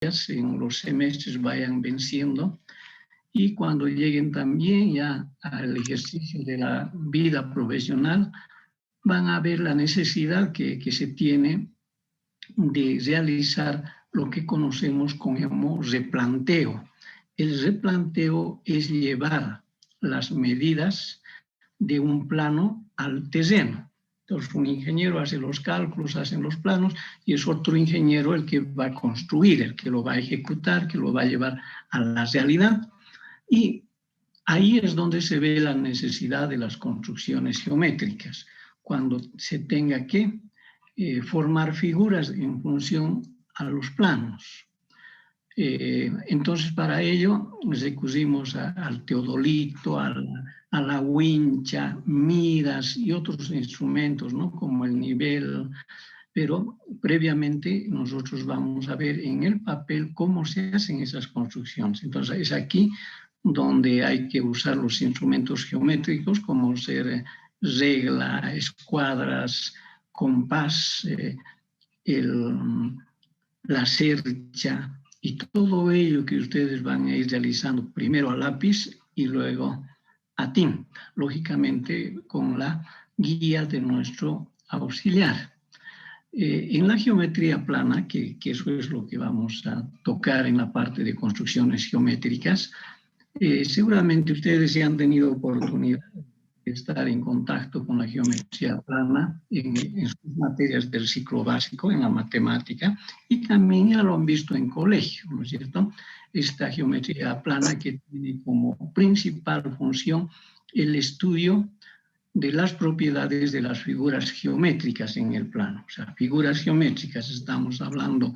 en los semestres vayan venciendo, y cuando lleguen también ya al ejercicio de la vida profesional, van a ver la necesidad que se tiene de realizar lo que conocemos como replanteo. El replanteo es llevar las medidas de un plano al terreno. Entonces, un ingeniero hace los cálculos, hace los planos, y es otro ingeniero el que va a construir, el que lo va a ejecutar, que lo va a llevar a la realidad. Y ahí es donde se ve la necesidad de las construcciones geométricas, cuando se tenga que formar figuras en función a los planos. Entonces, para ello recurrimos al teodolito, a la wincha, miras y otros instrumentos, ¿no? Como el nivel, pero previamente nosotros vamos a ver en el papel cómo se hacen esas construcciones. Entonces, es aquí donde hay que usar los instrumentos geométricos, como ser regla, escuadras, compás, la cercha, y todo ello que ustedes van a ir realizando primero a lápiz y luego a tinta, lógicamente con la guía de nuestro auxiliar. En la geometría plana, que eso es lo que vamos a tocar en la parte de construcciones geométricas, seguramente ustedes ya han tenido oportunidad de estar en contacto con la geometría plana en sus materias del ciclo básico, en la matemática, y también ya lo han visto en colegio, ¿no es cierto? Esta geometría plana que tiene como principal función el estudio de las propiedades de las figuras geométricas en el plano. O sea, figuras geométricas, estamos hablando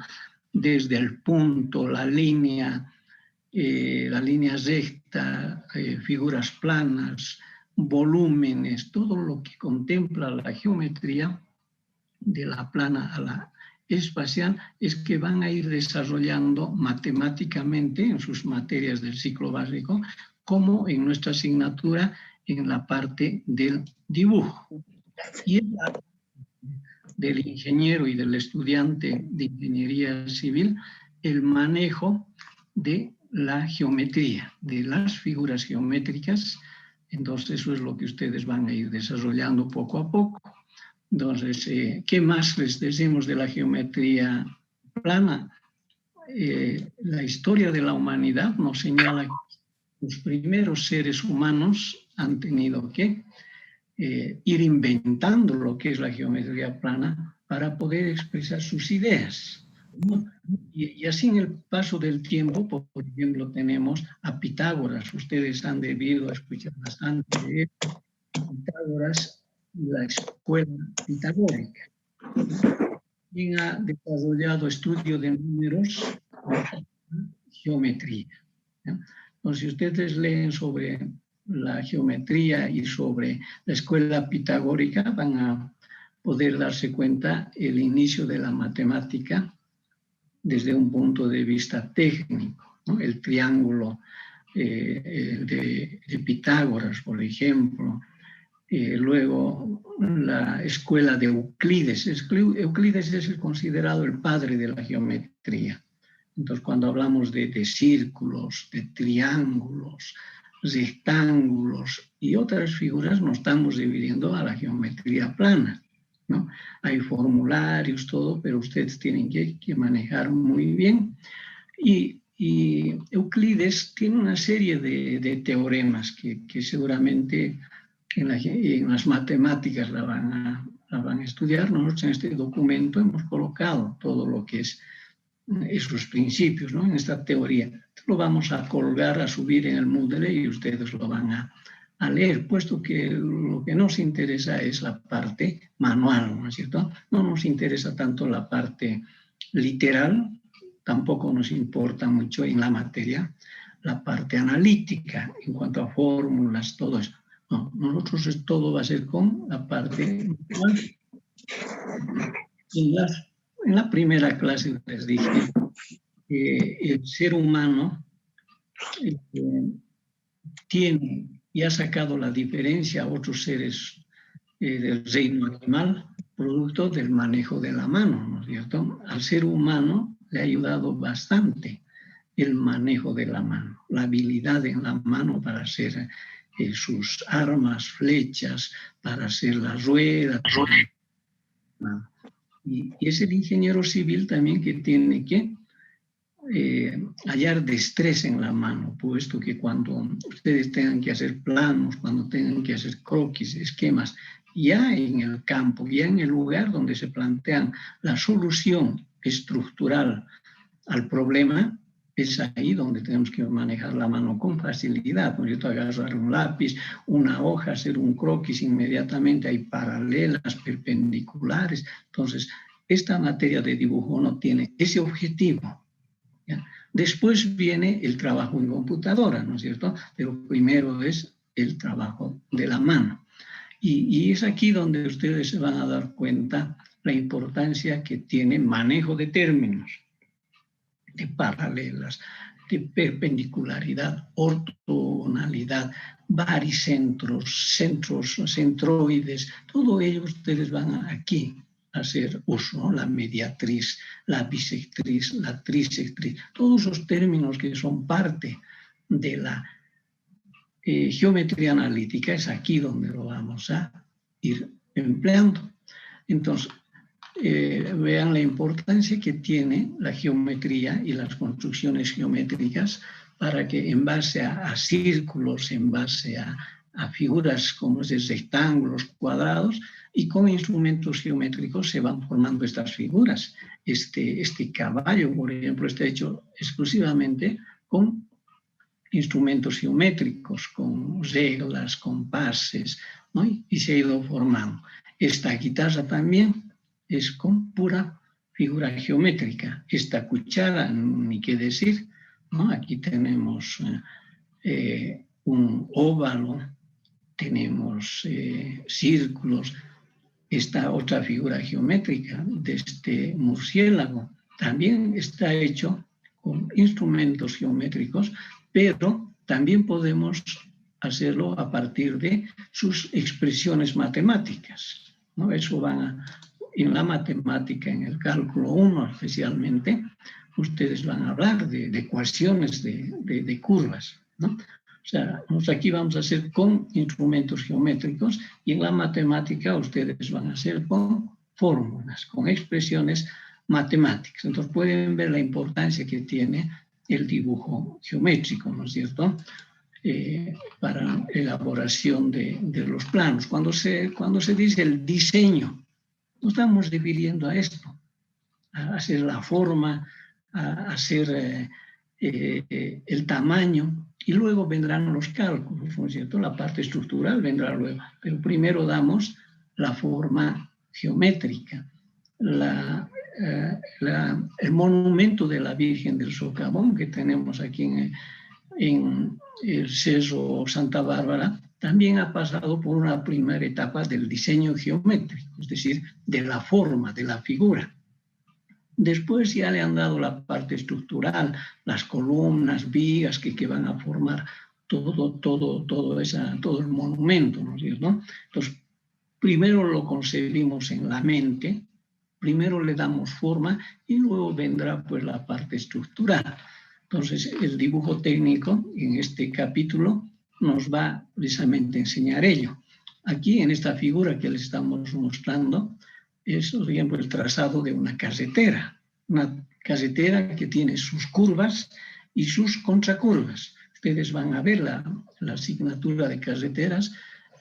desde el punto, la línea recta, figuras planas, volúmenes, todo lo que contempla la geometría de la plana a la espacial, es que van a ir desarrollando matemáticamente en sus materias del ciclo básico, como en nuestra asignatura en la parte del dibujo. Y en la del ingeniero y del estudiante de ingeniería civil, el manejo de la geometría, de las figuras geométricas. Entonces, eso es lo que ustedes van a ir desarrollando poco a poco. Entonces, ¿qué más les decimos de la geometría plana? La historia de la humanidad nos señala que los primeros seres humanos han tenido que ir inventando lo que es la geometría plana para poder expresar sus ideas, ¿no? Y así en el paso del tiempo, por ejemplo, tenemos a Pitágoras. Ustedes han debido escuchar bastante de Pitágoras y la escuela pitagórica. Quien ha desarrollado estudio de números, geometría, ¿no? Entonces, si ustedes leen sobre la geometría y sobre la escuela pitagórica, van a poder darse cuenta el inicio de la matemática desde un punto de vista técnico, ¿no? El triángulo de Pitágoras, por ejemplo. Luego la escuela de Euclides. Euclides es considerado el padre de la geometría. Entonces, cuando hablamos de círculos, de triángulos, rectángulos y otras figuras, nos estamos dividiendo a la geometría plana, ¿no? Hay formularios, todo, pero ustedes tienen que manejar muy bien. Y Euclides tiene una serie de teoremas que seguramente en las matemáticas la van a estudiar. Nosotros en este documento hemos colocado todo lo que es esos principios, ¿no? En esta teoría. Lo vamos a colgar, a subir en el Moodle y ustedes lo van a leer, puesto que lo que nos interesa es la parte manual, ¿no es cierto? No nos interesa tanto la parte literal, tampoco nos importa mucho en la materia la parte analítica, en cuanto a fórmulas, todo eso. No, nosotros todo va a ser con la parte manual. En la primera clase les dije que el ser humano tiene y ha sacado la diferencia a otros seres del reino animal, producto del manejo de la mano, ¿no es cierto? Al ser humano le ha ayudado bastante el manejo de la mano, la habilidad en la mano para hacer sus armas, flechas, para hacer las ruedas. Y es el ingeniero civil también que tiene que hallar destreza en la mano, puesto que cuando ustedes tengan que hacer planos, cuando tengan que hacer croquis, esquemas, ya en el campo, ya en el lugar donde se plantean la solución estructural al problema, es ahí donde tenemos que manejar la mano con facilidad. Por cierto, agarrar un lápiz, una hoja, hacer un croquis, inmediatamente hay paralelas, perpendiculares. Entonces, esta materia de dibujo no tiene ese objetivo. ¿Ya? Después viene el trabajo en computadora, ¿no es cierto? Pero primero es el trabajo de la mano. Y es aquí donde ustedes se van a dar cuenta la importancia que tiene manejo de términos, de paralelas, de perpendicularidad, ortogonalidad, baricentros, centros, centroides, todo ello ustedes van aquí a hacer uso, ¿no? La mediatriz, la bisectriz, la trisectriz, todos esos términos que son parte de la geometría analítica, es aquí donde lo vamos a ir empleando. Entonces, vean la importancia que tiene la geometría y las construcciones geométricas para que en base a círculos, en base a figuras como rectángulos, cuadrados, y con instrumentos geométricos se van formando estas figuras. Este caballo, por ejemplo, está hecho exclusivamente con instrumentos geométricos, con reglas, compases, ¿no? Y se ha ido formando. Esta guitarra también es con pura figura geométrica. Esta cuchara, ni qué decir, ¿no? Aquí tenemos un óvalo, tenemos círculos. Esta otra figura geométrica de este murciélago también está hecho con instrumentos geométricos, pero también podemos hacerlo a partir de sus expresiones matemáticas, ¿no? Eso en la matemática, en el cálculo 1 especialmente, ustedes van a hablar de ecuaciones de curvas, ¿no? O sea, aquí vamos a hacer con instrumentos geométricos y en la matemática ustedes van a hacer con fórmulas, con expresiones matemáticas. Entonces pueden ver la importancia que tiene el dibujo geométrico, ¿no es cierto? Para elaboración de los planos. Cuando se dice el diseño, nos estamos refiriendo a esto, a hacer la forma, a hacer el tamaño, y luego vendrán los cálculos, ¿no es cierto? La parte estructural vendrá luego, pero primero damos la forma geométrica. El monumento de la Virgen del Socavón que tenemos aquí en el Cerro Santa Bárbara también ha pasado por una primera etapa del diseño geométrico, es decir, de la forma, de la figura. Después ya le han dado la parte estructural, las columnas, vigas que van a formar todo el monumento, ¿no es cierto? Entonces, primero lo concebimos en la mente, primero le damos forma y luego vendrá pues la parte estructural. Entonces, el dibujo técnico en este capítulo nos va precisamente a enseñar ello. Aquí, en esta figura que les estamos mostrando, es, por ejemplo, el trazado de una carretera que tiene sus curvas y sus contracurvas. Ustedes van a ver la asignatura de carreteras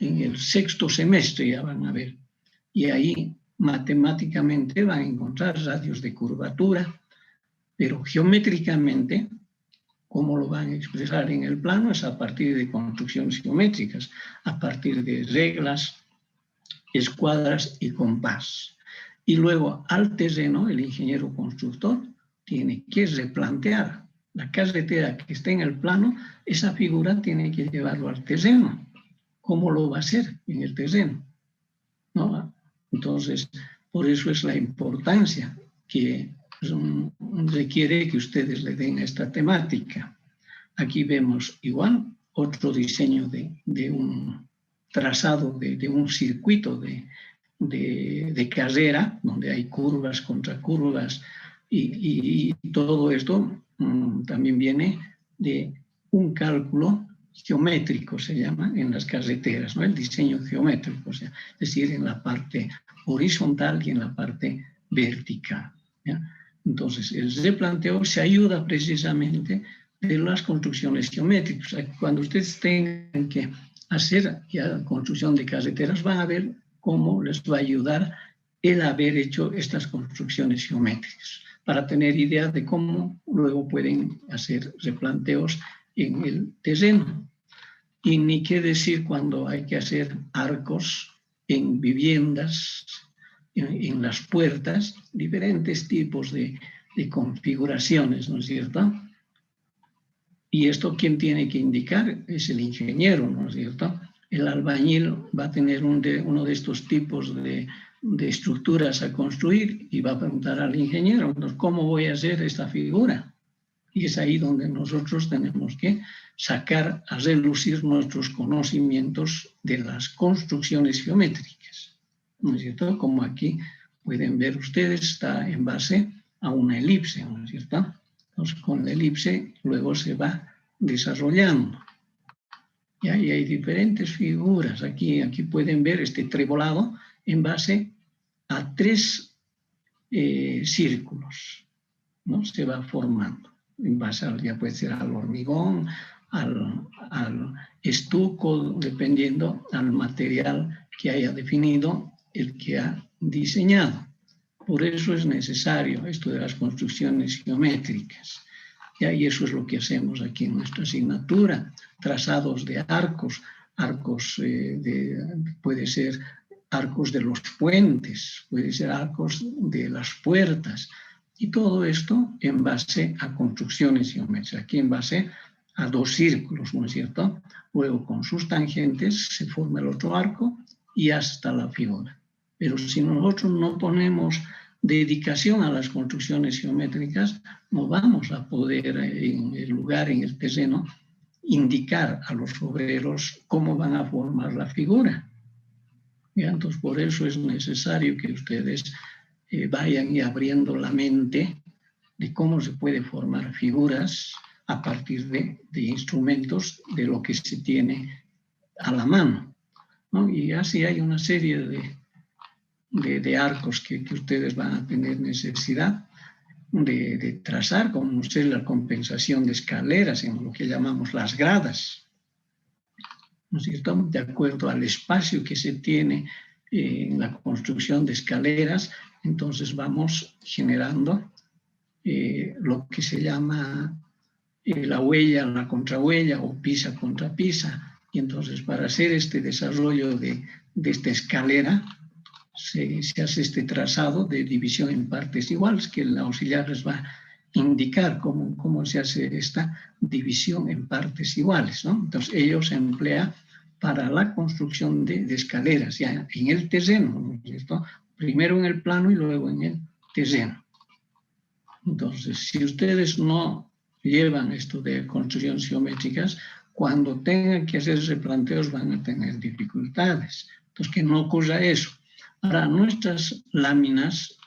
en el 6º semestre, ya van a ver. Y ahí matemáticamente van a encontrar radios de curvatura, pero geométricamente, ¿cómo lo van a expresar en el plano? Es a partir de construcciones geométricas, a partir de reglas, escuadras y compás. Y luego al terreno, el ingeniero constructor tiene que replantear la carretera que está en el plano, esa figura tiene que llevarlo al terreno. ¿Cómo lo va a hacer en el terreno? ¿No? Entonces, por eso es la importancia que requiere que ustedes le den a esta temática. Aquí vemos igual otro diseño de un trazado de un circuito de carrera, donde hay curvas, contracurvas Y todo esto también viene de un cálculo geométrico, se llama, en las carreteras, ¿no? El diseño geométrico, o sea, es decir, en la parte horizontal y en la parte vertical, ¿ya? Entonces, el replanteo se ayuda precisamente de las construcciones geométricas. Cuando ustedes tengan que hacer ya construcción de carreteras, van a ver cómo les va a ayudar el haber hecho estas construcciones geométricas, para tener idea de cómo luego pueden hacer replanteos en el terreno. Y ni qué decir cuando hay que hacer arcos en viviendas, en las puertas, diferentes tipos de configuraciones, ¿no es cierto? Y esto, ¿quién tiene que indicar? Es el ingeniero, ¿no es cierto? El albañil va a tener uno de estos tipos de estructuras a construir y va a preguntar al ingeniero, entonces, ¿cómo voy a hacer esta figura? Y es ahí donde nosotros tenemos que sacar a relucir nuestros conocimientos de las construcciones geométricas, ¿no es cierto? Como aquí pueden ver ustedes, está en base a una elipse, ¿no es cierto? Entonces, con la elipse luego se va desarrollando. Y ahí hay diferentes figuras. Aquí pueden ver este trebolado en base a 3 círculos, ¿no? Se va formando en base ya puede ser al hormigón, al estuco, dependiendo al material que haya definido el que ha diseñado. Por eso es necesario esto de las construcciones geométricas. Y eso es lo que hacemos aquí en nuestra asignatura, trazados de arcos, puede ser arcos de los puentes, puede ser arcos de las puertas, y todo esto en base a construcciones geométricas, aquí en base a 2 círculos, ¿no es cierto? Luego con sus tangentes se forma el otro arco y hasta la figura. Pero si nosotros no ponemos dedicación a las construcciones geométricas, no vamos a poder en el lugar, en el terreno, indicar a los obreros cómo van a formar la figura. ¿Ya? Entonces, por eso es necesario que ustedes vayan y abriendo la mente de cómo se puede formar figuras a partir de instrumentos de lo que se tiene a la mano, ¿no? Y así hay una serie de arcos que ustedes van a tener necesidad de trazar, como ser la compensación de escaleras en lo que llamamos las gradas, ¿no es cierto? De acuerdo al espacio que se tiene en la construcción de escaleras, entonces vamos generando lo que se llama la huella, la contrahuella o pisa contra pisa. Y entonces para hacer este desarrollo de esta escalera, se hace este trazado de división en partes iguales, que el auxiliar les va a indicar cómo se hace esta división en partes iguales, ¿no? Entonces ello se emplea para la construcción de escaleras, ya en el terreno, ¿no es cierto? Primero en el plano y luego en el terreno. Entonces, si ustedes no llevan esto de construcciones geométricas, cuando tengan que hacer replanteos van a tener dificultades. Entonces, que no ocurra eso. Para nuestras láminas,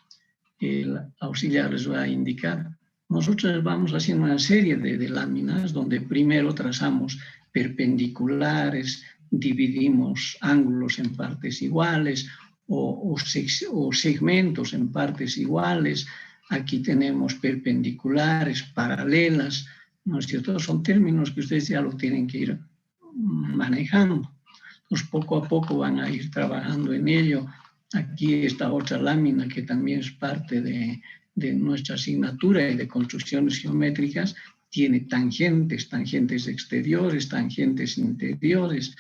el auxiliar les va a indicar, nosotros vamos haciendo una serie de láminas donde primero trazamos perpendiculares, dividimos ángulos en partes iguales o segmentos en partes iguales. Aquí tenemos perpendiculares, paralelas, ¿no es cierto? Son términos que ustedes ya lo tienen que ir manejando. Entonces, poco a poco van a ir trabajando en ello. Aquí esta otra lámina que también es parte de nuestra asignatura y de construcciones geométricas, tiene tangentes exteriores, tangentes interiores,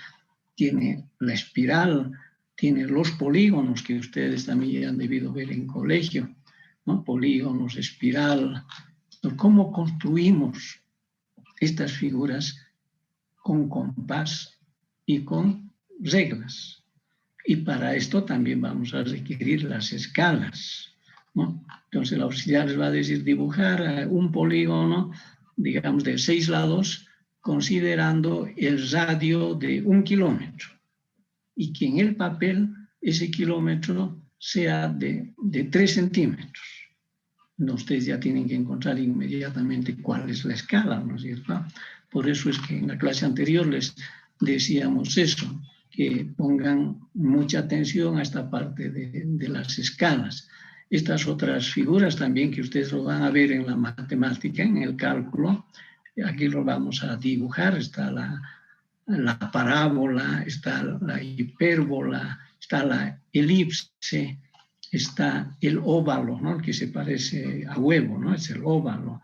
tiene la espiral, tiene los polígonos que ustedes también ya han debido ver en colegio, ¿no? Polígonos, espiral. ¿Cómo construimos estas figuras con compás y con reglas? Y para esto también vamos a requerir las escalas, ¿no? Entonces el auxiliar les va a decir dibujar un polígono, digamos, de 6 lados, considerando el radio de 1 kilómetro. Y que en el papel ese kilómetro sea de 3 centímetros. ustedes ya tienen que encontrar inmediatamente cuál es la escala, ¿no es cierto? Por eso es que en la clase anterior les decíamos eso, que pongan mucha atención a esta parte de las escalas. Estas otras figuras también que ustedes lo van a ver en la matemática, en el cálculo, aquí lo vamos a dibujar, está la parábola, está la hipérbola, está la elipse, está el óvalo, ¿no? Que se parece a huevo, ¿no? Es el óvalo,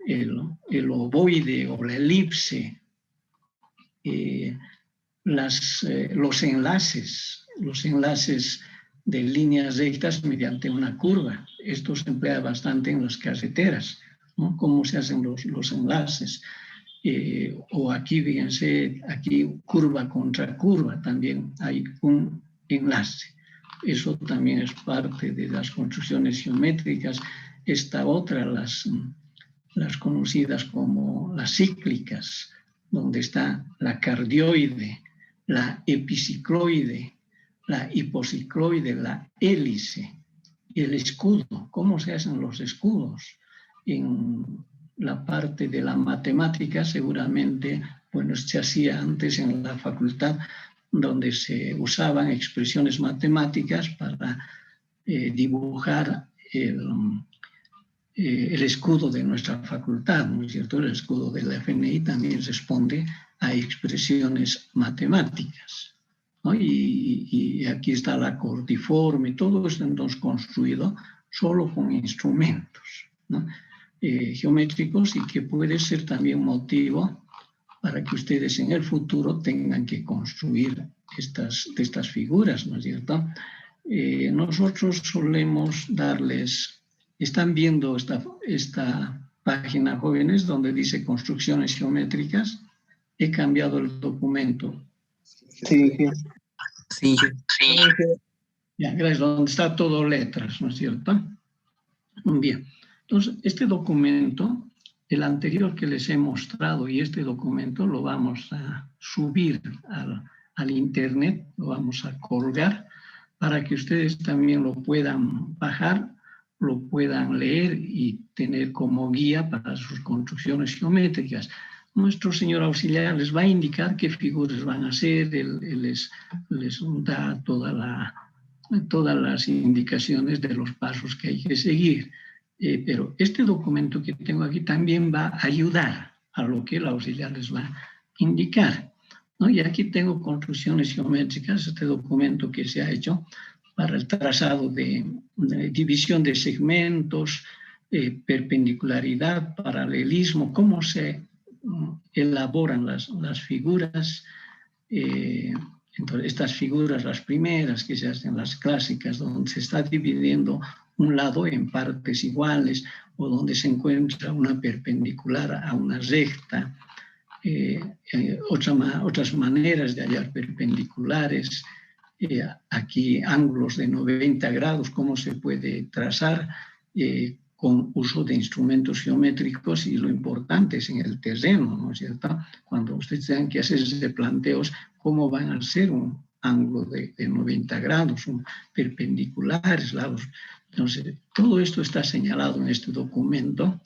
el ovoide o la elipse, los enlaces de líneas rectas mediante una curva. Esto se emplea bastante en las carreteras, ¿no? Cómo se hacen los enlaces. O aquí, fíjense, aquí curva contra curva, también hay un enlace. Eso también es parte de las construcciones geométricas. Esta otra, las conocidas como las cíclicas, donde está la cardioide, la epicicloide, la hipocicloide, la hélice, el escudo. ¿Cómo se hacen los escudos? En la parte de la matemática seguramente, bueno, se hacía antes en la facultad, donde se usaban expresiones matemáticas para dibujar el escudo de nuestra facultad, ¿no es cierto? El escudo de la FNI también responde a expresiones matemáticas, ¿no? Y aquí está la cordiforme, todo esto entonces construido solo con instrumentos, ¿no? Geométricos, y que puede ser también motivo para que ustedes en el futuro tengan que construir estas figuras, ¿no es cierto? Nosotros solemos darles, están viendo esta página, jóvenes, donde dice construcciones geométricas. He cambiado el documento. Sí. Ya, gracias, donde está todo letras, ¿no es cierto? Bien, entonces este documento, el anterior que les he mostrado, y este documento lo vamos a subir al internet, lo vamos a colgar para que ustedes también lo puedan bajar, lo puedan leer y tener como guía para sus construcciones geométricas. Nuestro señor auxiliar les va a indicar qué figuras van a hacer, él les da todas las indicaciones de los pasos que hay que seguir. Pero este documento que tengo aquí también va a ayudar a lo que el auxiliar les va a indicar, ¿no? Y aquí tengo construcciones geométricas, este documento que se ha hecho para el trazado de división de segmentos, perpendicularidad, paralelismo, cómo se elaboran las figuras. Entonces, estas figuras, las primeras que se hacen, las clásicas, donde se está dividiendo un lado en partes iguales o donde se encuentra una perpendicular a una recta, otras maneras de hallar perpendiculares, aquí ángulos de 90 grados, cómo se puede trazar con uso de instrumentos geométricos, y lo importante es en el terreno, ¿no es cierto? Cuando ustedes tengan que hacerse planteos, cómo van a ser un ángulo de 90 grados, perpendiculares, lados. Entonces, todo esto está señalado en este documento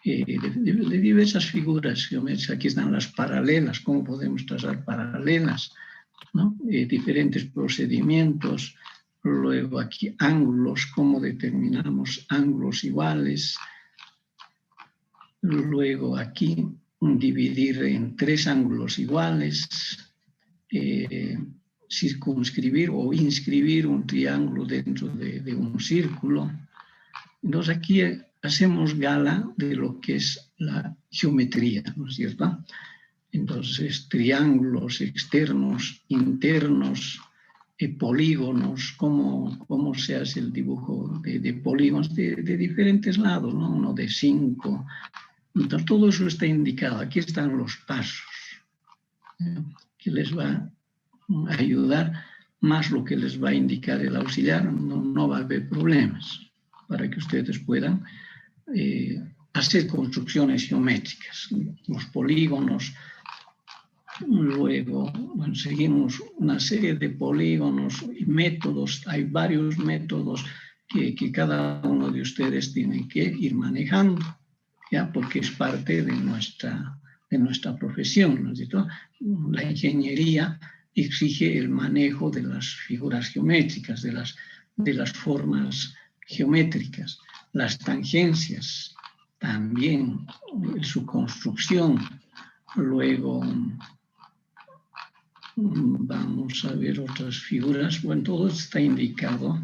de diversas figuras geométricas. Aquí están las paralelas, cómo podemos trazar paralelas, ¿no? Diferentes procedimientos. Luego aquí ángulos, cómo determinamos ángulos iguales. Luego aquí dividir en 3 ángulos iguales. Circunscribir o inscribir un triángulo dentro de un círculo. Entonces aquí hacemos gala de lo que es la geometría, ¿no es cierto? Entonces, triángulos externos, internos, polígonos, cómo se hace el dibujo de polígonos de diferentes lados, ¿no? Uno de 5. Entonces, todo eso está indicado. Aquí están los pasos, que les va a ayudar, más lo que les va a indicar el auxiliar. No va a haber problemas para que ustedes puedan hacer construcciones geométricas, los polígonos. Luego, bueno, seguimos una serie de polígonos y métodos. Hay varios métodos que cada uno de ustedes tiene que ir manejando, ¿ya? Porque es parte de nuestra profesión, ¿no es cierto? La ingeniería exige el manejo de las figuras geométricas, de las formas geométricas, las tangencias, también su construcción. Luego vamos a ver otras figuras. Bueno, todo está indicado.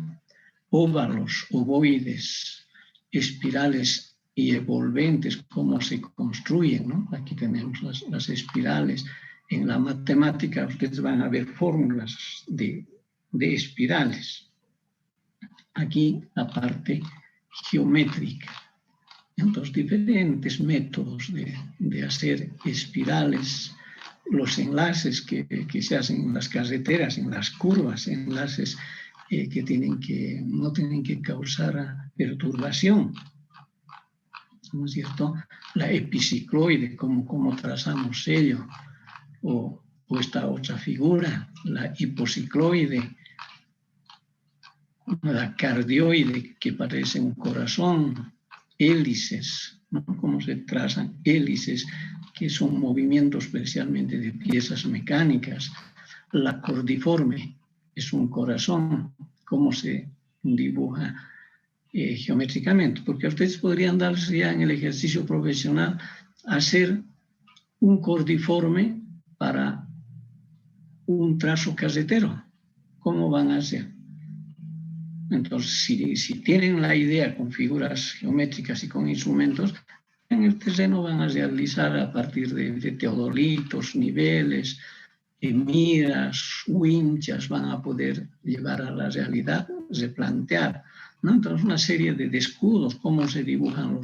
Óvalos, ovoides, espirales y envolventes, cómo se construyen, ¿no? Aquí tenemos las espirales. En la matemática ustedes van a ver fórmulas de espirales. Aquí la parte geométrica. Entonces, diferentes métodos de hacer espirales, los enlaces que se hacen en las carreteras, en las curvas, enlaces que no tienen que causar perturbación, ¿no es cierto? La epicicloide, cómo trazamos ello, o esta otra figura, la hipocicloide, la cardioide, que parece un corazón, hélices, ¿no? Cómo se trazan hélices, que son movimientos especialmente de piezas mecánicas. La cordiforme es un corazón, cómo se dibuja geométricamente, porque ustedes podrían darse ya en el ejercicio profesional hacer un cordiforme para un trazo carretero. ¿Cómo van a hacer? Entonces, si tienen la idea con figuras geométricas y con instrumentos, en el terreno van a realizar a partir de teodolitos, niveles, miras, winchas, van a poder llevar a la realidad, replantear, ¿no? Entonces, una serie de escudos, cómo se dibujan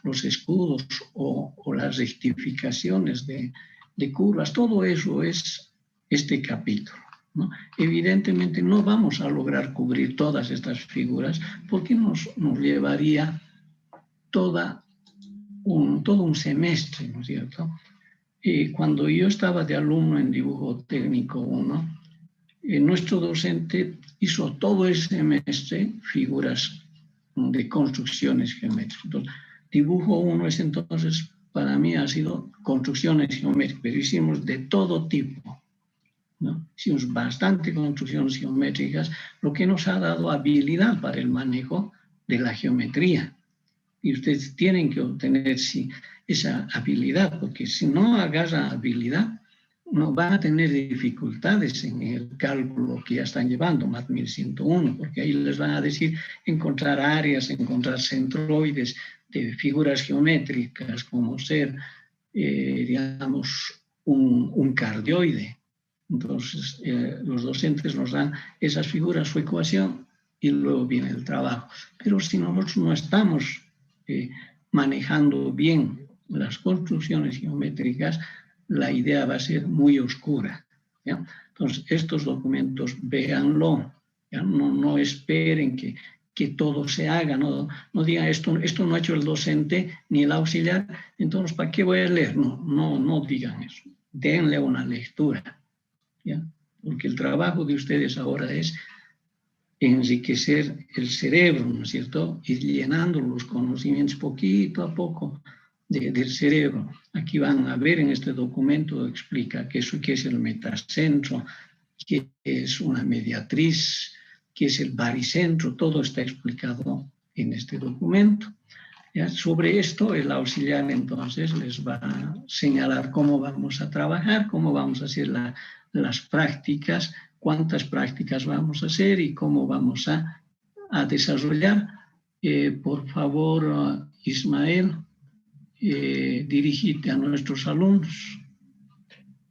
los escudos o las rectificaciones de curvas, todo eso es este capítulo, ¿no? Evidentemente no vamos a lograr cubrir todas estas figuras porque nos llevaría todo un semestre, ¿no es cierto? Cuando yo estaba de alumno en dibujo técnico 1, nuestro docente hizo todo el semestre figuras de construcciones geométricas. Entonces, dibujo 1 es entonces, para mí ha sido construcciones geométricas, pero hicimos de todo tipo, ¿no? Hicimos bastante construcciones geométricas, lo que nos ha dado habilidad para el manejo de la geometría. Y ustedes tienen que obtener esa habilidad, porque si no agarran habilidad, no van a tener dificultades en el cálculo que ya están llevando, MAT 1101, porque ahí les van a decir encontrar áreas, encontrar centroides de figuras geométricas, como ser, digamos, un cardioide. Entonces, los docentes nos dan esas figuras, su ecuación, y luego viene el trabajo. Pero si nosotros no estamos manejando bien las construcciones geométricas, la idea va a ser muy oscura, ¿ya? Entonces, estos documentos, véanlo, ¿ya? No esperen que todo se haga, no digan esto no ha hecho el docente ni el auxiliar, entonces ¿para qué voy a leer? No digan eso, denle una lectura, ¿ya? Porque el trabajo de ustedes ahora es enriquecer el cerebro, ¿no es cierto? Ir llenando los conocimientos poquito a poco del cerebro. Aquí van a ver en este documento, explica qué es el metacentro, qué es una mediatriz, qué es el baricentro, todo está explicado en este documento. ¿Ya? Sobre esto, el auxiliar entonces les va a señalar cómo vamos a trabajar, cómo vamos a hacer las prácticas, cuántas prácticas vamos a hacer y cómo vamos a desarrollar. Por favor, Ismael, dirígete a nuestros alumnos.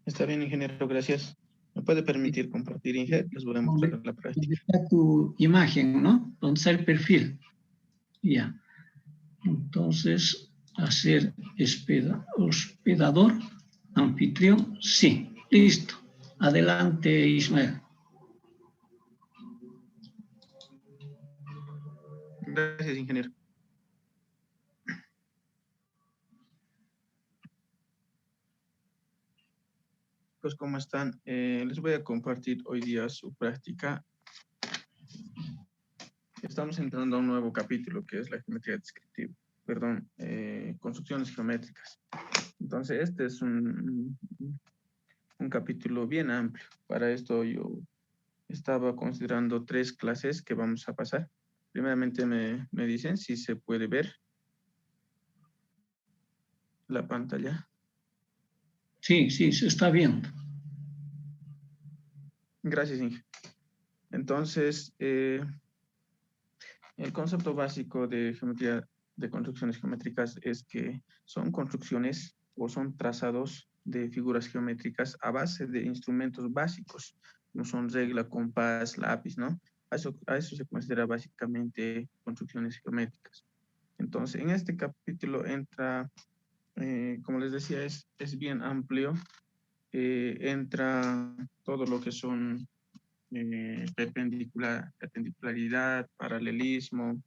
Está bien, ingeniero, gracias. ¿Me puede permitir compartir, ingeniero? Les voy a mostrar la práctica. Está tu imagen, ¿no? Donde está el perfil. Ya. Entonces, hacer hospedador, anfitrión, sí. Listo. Adelante, Ismael. Gracias, ingeniero. Pues, ¿cómo están? Les voy a compartir hoy día su práctica. estamos entrando a un nuevo capítulo que es la geometría descriptiva, perdón, construcciones geométricas. Entonces, este es un capítulo bien amplio. Para esto yo estaba considerando 3 clases que vamos a pasar. Primeramente me dicen si se puede ver la pantalla. Sí, sí, se está viendo. Gracias, Inge. Entonces, el concepto básico de geometría de construcciones geométricas es que son construcciones o son trazados de figuras geométricas a base de instrumentos básicos, como son regla, compás, lápiz, ¿no? A eso se considera básicamente construcciones geométricas. Entonces, en este capítulo entra, como les decía, es bien amplio. Entra todo lo que son perpendicularidad, paralelismo.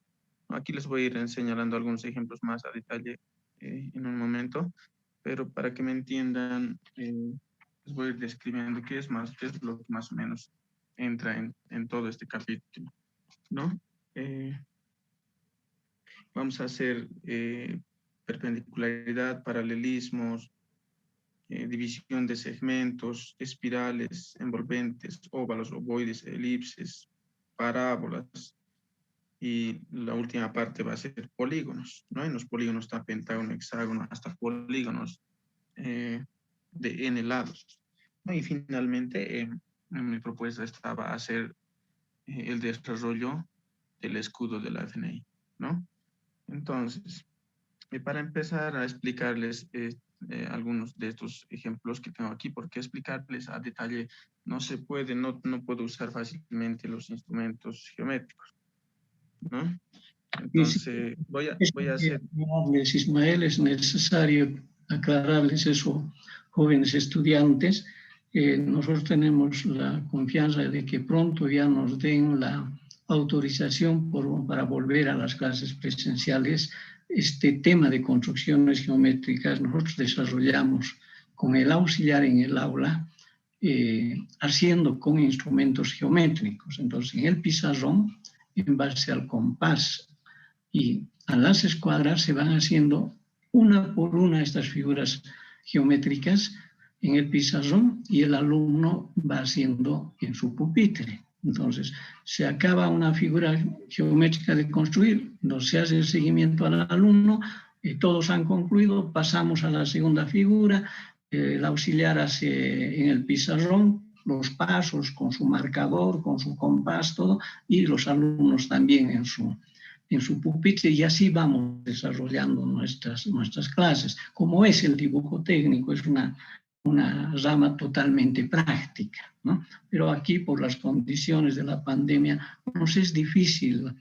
Aquí les voy a ir señalando algunos ejemplos más a detalle en un momento, pero para que me entiendan, les voy a ir describiendo qué es lo que más o menos entra en todo este capítulo, ¿no? Vamos a hacer perpendicularidad, paralelismos, división de segmentos, espirales, envolventes, óvalos, ovoides, elipses, parábolas, y la última parte va a ser polígonos, ¿no? En los polígonos está pentágono, hexágono, hasta polígonos de n lados, ¿no? Y finalmente, en mi propuesta estaba hacer el desarrollo del escudo de la FNI, ¿no? Entonces, para empezar a explicarles algunos de estos ejemplos que tengo aquí, porque explicarles a detalle no se puede, no puedo usar fácilmente los instrumentos geométricos, ¿no? Y sí, Entonces, voy a hacer... Ismael, es necesario aclararles eso, jóvenes estudiantes. Nosotros tenemos la confianza de que pronto ya nos den la autorización para volver a las clases presenciales. Este tema de construcciones geométricas nosotros desarrollamos con el auxiliar en el aula, haciendo con instrumentos geométricos. Entonces, en el pizarrón, en base al compás y a las escuadras se van haciendo una por una estas figuras geométricas en el pizarrón y el alumno va haciendo en su pupitre. Entonces, se acaba una figura geométrica de construir, entonces se hace el seguimiento al alumno, todos han concluido, pasamos a la segunda figura, el auxiliar hace en el pizarrón los pasos con su marcador, con su compás, todo, y los alumnos también en su pupitre, y así vamos desarrollando nuestras clases. Como es el dibujo técnico, es una rama totalmente práctica, ¿no? Pero aquí, por las condiciones de la pandemia, nos es difícil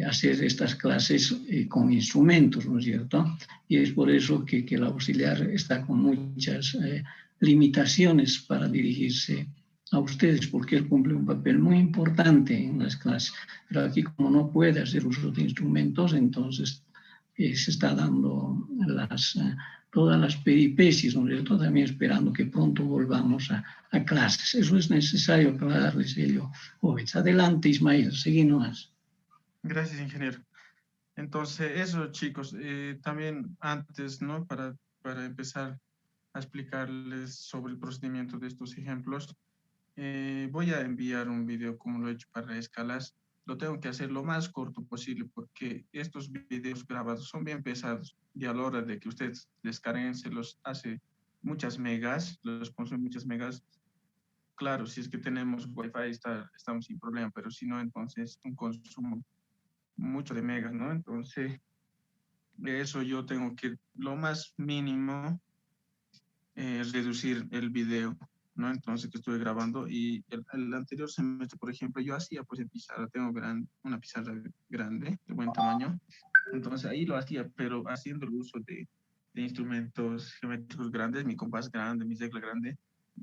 hacer estas clases con instrumentos, ¿no es cierto? Y es por eso que el auxiliar está con muchas limitaciones para dirigirse a ustedes, porque él cumple un papel muy importante en las clases. Pero aquí, como no puede hacer uso de instrumentos, entonces se está dando todas las peripecias, ¿no es cierto? También esperando que pronto volvamos a clases. Eso es necesario aclararles ello, jóvenes. Adelante, Ismael, seguimos. Gracias, ingeniero. Entonces, eso, chicos, también antes, ¿no? Para empezar a explicarles sobre el procedimiento de estos ejemplos, voy a enviar un video como lo he hecho para escalas. Lo tengo que hacer lo más corto posible porque estos videos grabados son bien pesados y a la hora de que ustedes descarguen se los hace muchas megas, los consume muchas megas. Claro, si es que tenemos Wi-Fi estamos sin problema, pero si no, entonces un consumo mucho de megas, ¿no? Entonces, eso yo tengo que lo más mínimo reducir el video, ¿no? Entonces que estuve grabando y el anterior semestre, por ejemplo, yo hacía pues en pizarra, tengo una pizarra grande, de buen tamaño, entonces ahí lo hacía, pero haciendo el uso de instrumentos geométricos grandes, mi compás grande, mi regla grande,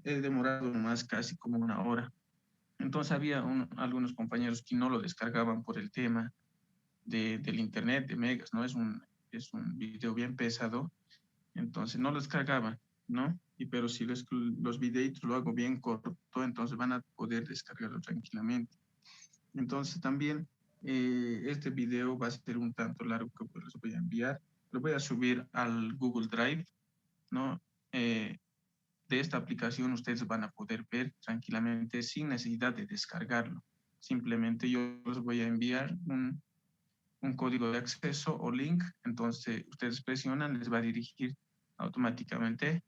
he demorado más casi como una hora. Entonces había algunos compañeros que no lo descargaban por el tema del internet, de megas, ¿no? Es un video bien pesado, entonces no lo descargaban, ¿no? Pero si los videitos lo hago bien corto, entonces van a poder descargarlo tranquilamente. Entonces también Este video va a ser un tanto largo que pues les voy a enviar. Lo voy a subir al Google Drive, ¿no? De esta aplicación ustedes van a poder ver tranquilamente sin necesidad de descargarlo. Simplemente yo les voy a enviar un código de acceso o link, entonces ustedes presionan, les va a dirigir automáticamente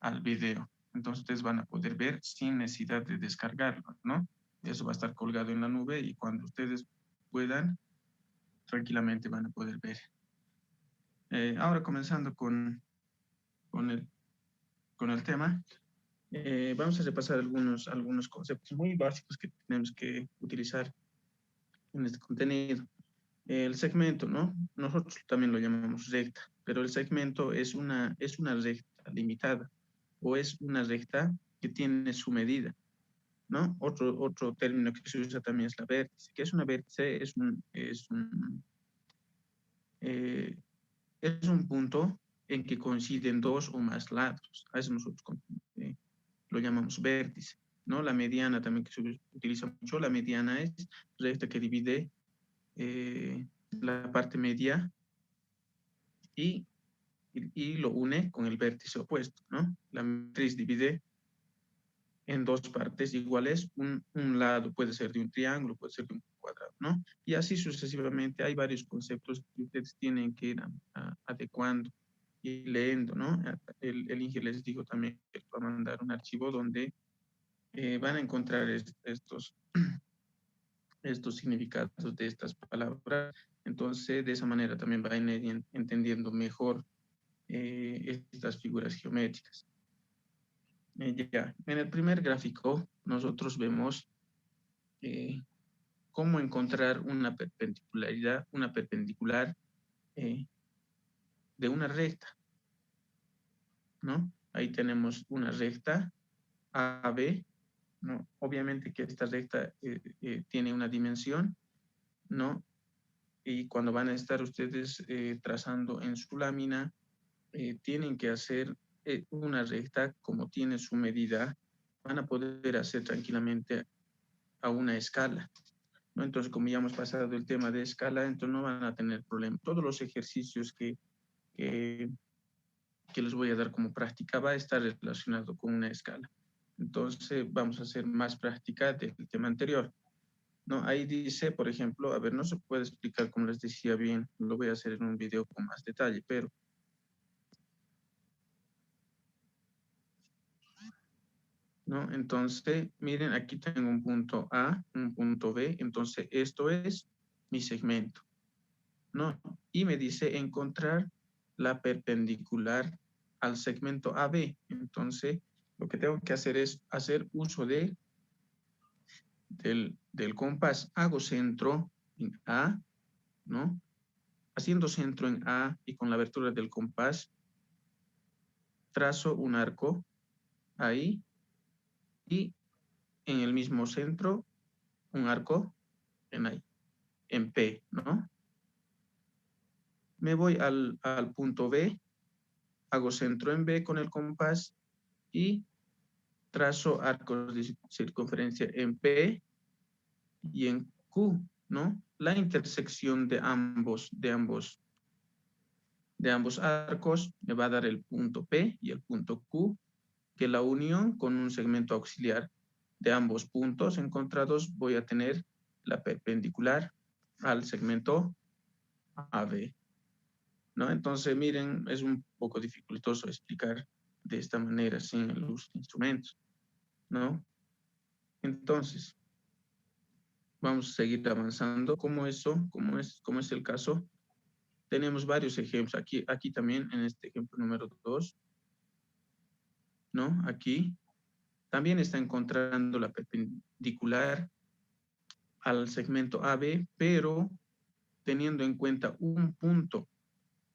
al video. Entonces ustedes van a poder ver sin necesidad de descargarlo, ¿no? Eso va a estar colgado en la nube y cuando ustedes puedan, tranquilamente van a poder ver. Ahora comenzando con el tema, vamos a repasar algunos conceptos muy básicos que tenemos que utilizar en este contenido. El segmento, ¿no? Nosotros también lo llamamos recta, pero el segmento es una recta limitada o es una recta que tiene su medida, ¿no? Otro término que se usa también es la vértice. ¿Qué es una vértice? Es un punto en que coinciden dos o más lados. A eso nosotros lo llamamos vértice, ¿no? La mediana también que se utiliza mucho. La mediana es recta que divide la parte media y lo une con el vértice opuesto, ¿no? La matriz divide en dos partes iguales, un lado puede ser de un triángulo, puede ser de un cuadrado, ¿no? Y así sucesivamente hay varios conceptos que ustedes tienen que ir adecuando y leyendo, ¿no? El Inge les digo también que va a mandar un archivo donde van a encontrar estos significados de estas palabras. Entonces, de esa manera también van a ir entendiendo mejor estas figuras geométricas. Ya, en el primer gráfico nosotros vemos cómo encontrar una perpendicular de una recta, ¿no? Ahí tenemos una recta AB, ¿no? Obviamente que esta recta tiene una dimensión, ¿no? Y cuando van a estar ustedes trazando en su lámina, tienen que hacer una recta como tiene su medida, van a poder hacer tranquilamente a una escala, ¿no? Entonces, como ya hemos pasado el tema de escala, entonces no van a tener problema. Todos los ejercicios que les voy a dar como práctica va a estar relacionado con una escala. Entonces, vamos a hacer más práctica del tema anterior, ¿no? Ahí dice, por ejemplo, a ver, no se puede explicar como les decía bien, lo voy a hacer en un video con más detalle, pero ¿no? Entonces, miren, aquí tengo un punto A, un punto B, entonces esto es mi segmento, ¿no? Y me dice encontrar la perpendicular al segmento AB. Entonces, lo que tengo que hacer es hacer uso del compás. Hago centro en A, ¿no? Haciendo centro en A y con la abertura del compás, trazo un arco ahí y en el mismo centro un arco en ahí, en P, ¿no? Me voy al punto B, hago centro en B con el compás y trazo arcos de circunferencia en P y en Q, ¿no? La intersección de ambos arcos me va a dar el punto P y el punto Q, que la unión con un segmento auxiliar de ambos puntos encontrados voy a tener la perpendicular al segmento AB, ¿no? Entonces, miren, es un poco dificultoso explicar de esta manera sin los instrumentos, ¿no? Entonces, vamos a seguir avanzando. ¿Cómo es el caso? Tenemos varios ejemplos. Aquí también, en este ejemplo número 2, ¿no? Aquí también está encontrando la perpendicular al segmento AB, pero teniendo en cuenta un punto